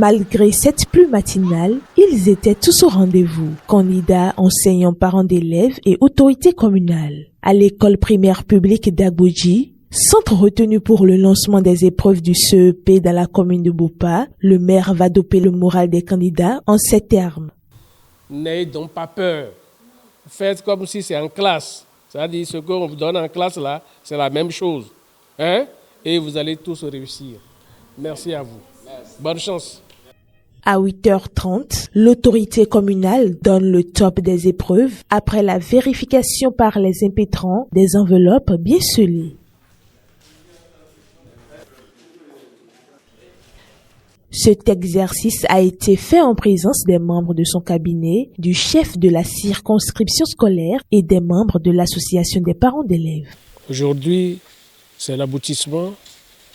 Malgré cette pluie matinale, ils étaient tous au rendez-vous, candidats, enseignants, parents d'élèves et autorités communales. À l'école primaire publique d'Agbodji, centre retenu pour le lancement des épreuves du CEP dans la commune de Bopa, le maire va doper le moral des candidats en ces termes. N'ayez donc pas peur. Faites comme si c'est en classe. C'est-à-dire ce qu'on vous donne en classe là, c'est la même chose. Et vous allez tous réussir. Merci à vous. Bonne chance. À 8h30, l'autorité communale donne le top des épreuves après la vérification par les impétrants des enveloppes bien scellées. Cet exercice a été fait en présence des membres de son cabinet, du chef de la circonscription scolaire et des membres de l'association des parents d'élèves. Aujourd'hui, c'est l'aboutissement.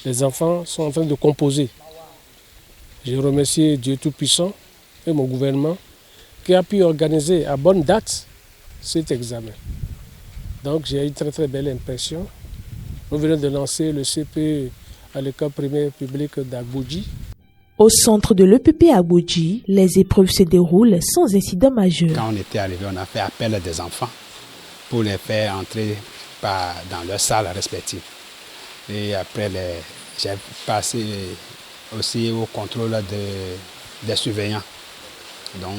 Les enfants sont en train de composer. Je remercie Dieu Tout-Puissant et mon gouvernement qui a pu organiser à bonne date cet examen. Donc j'ai eu une très très belle impression. Nous venons de lancer le CP à l'école primaire publique d'Agbodji. Au centre de l'EPP Agbodji, les épreuves se déroulent sans incident majeur. Quand on était arrivé, on a fait appel à des enfants pour les faire entrer dans leur salle respective. Et après, j'ai passé aussi au contrôle des surveillants. Donc,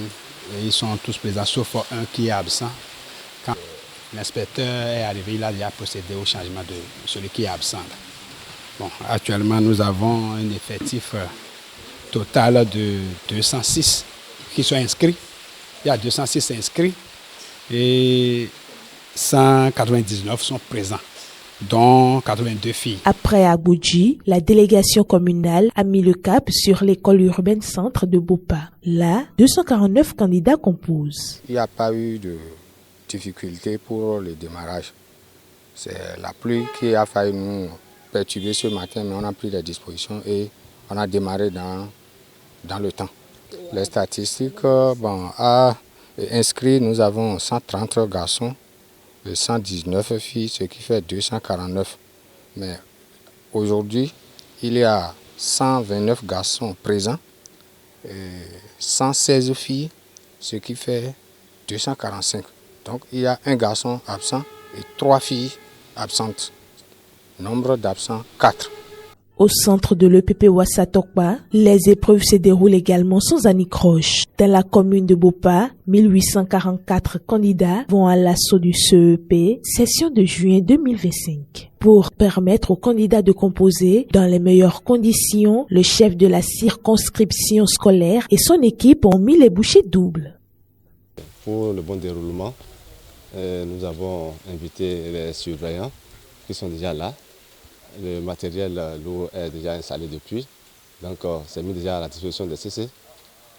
ils sont tous présents, sauf un qui est absent. Quand l'inspecteur est arrivé, il a déjà procédé au changement de celui qui est absent. Bon, actuellement, nous avons un effectif total de 206 qui sont inscrits. Il y a 206 inscrits et 199 sont présents, dont 82 filles. Après Agbodji, la délégation communale a mis le cap sur l'école urbaine centre de Bopa. Là, 249 candidats composent. Il n'y a pas eu de difficulté pour le démarrage. C'est la pluie qui a failli nous perturber ce matin, mais on a pris les dispositions et on a démarré dans le temps. Les statistiques, à inscrits, nous avons 130 garçons et 119 filles, ce qui fait 249. Mais aujourd'hui, il y a 129 garçons présents et 116 filles, ce qui fait 245. Donc il y a un garçon absent et 3 filles absentes. Nombre d'absents, 4. Au centre de l'EPP Ouassatokpa, les épreuves se déroulent également sans anicroche. Dans la commune de Bopa, 1844 candidats vont à l'assaut du CEP, session de juin 2025. Pour permettre aux candidats de composer dans les meilleures conditions, le chef de la circonscription scolaire et son équipe ont mis les bouchées doubles. Pour le bon déroulement, nous avons invité les surveillants qui sont déjà là. Le matériel lourd est déjà installé depuis, donc c'est mis déjà à la disposition des CC.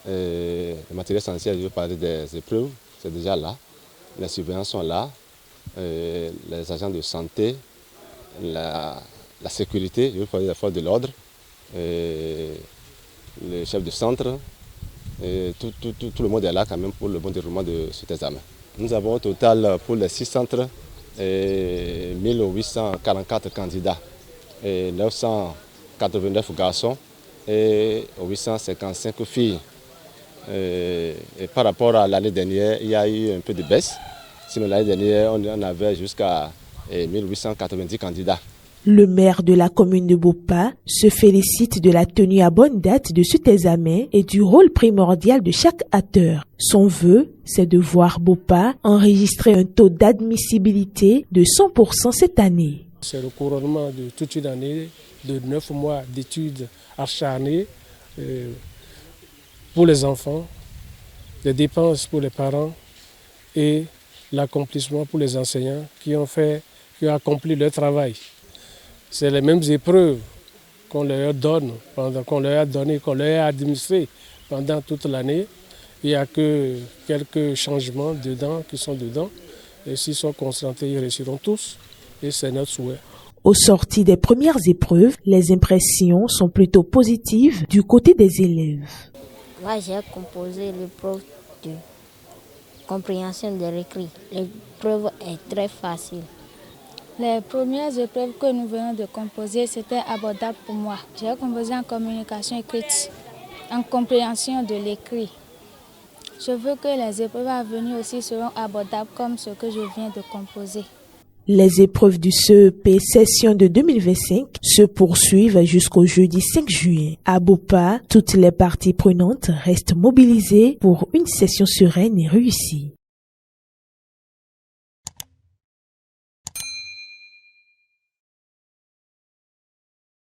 Le matériel essentiel, je veux parler des épreuves, c'est déjà là. Les surveillants sont là, les agents de santé, la sécurité, je veux parler des forces de l'ordre, le chef de centre, tout le monde est là quand même pour le bon déroulement de cet examen. Nous avons au total pour les 6 centres 1844 candidats. Et 989 garçons et 855 filles. Et par rapport à l'année dernière, il y a eu un peu de baisse. Sinon, l'année dernière, on avait jusqu'à 1890 candidats. Le maire de la commune de Bopa se félicite de la tenue à bonne date de cet examen et du rôle primordial de chaque acteur. Son vœu, c'est de voir Bopa enregistrer un taux d'admissibilité de 100% cette année. C'est le couronnement de toute une année, de 9 mois d'études acharnées pour les enfants, des dépenses pour les parents et l'accomplissement pour les enseignants qui ont accompli leur travail. C'est les mêmes épreuves qu'on leur donne, qu'on leur a administrées pendant toute l'année. Il n'y a que quelques changements qui sont dedans. Et s'ils sont concentrés, ils réussiront tous. Et c'est notre souhait. Au sorti des premières épreuves, les impressions sont plutôt positives du côté des élèves. Moi, j'ai composé l'épreuve de compréhension des écrits. L'épreuve est très facile. Les premières épreuves que nous venons de composer, c'était abordable pour moi. J'ai composé en communication écrite. en compréhension de l'écrit. Je veux que les épreuves à venir aussi seront abordables comme ce que je viens de composer. Les épreuves du CEP session de 2025 se poursuivent jusqu'au jeudi 5 juin. À Bopa, toutes les parties prenantes restent mobilisées pour une session sereine et réussie.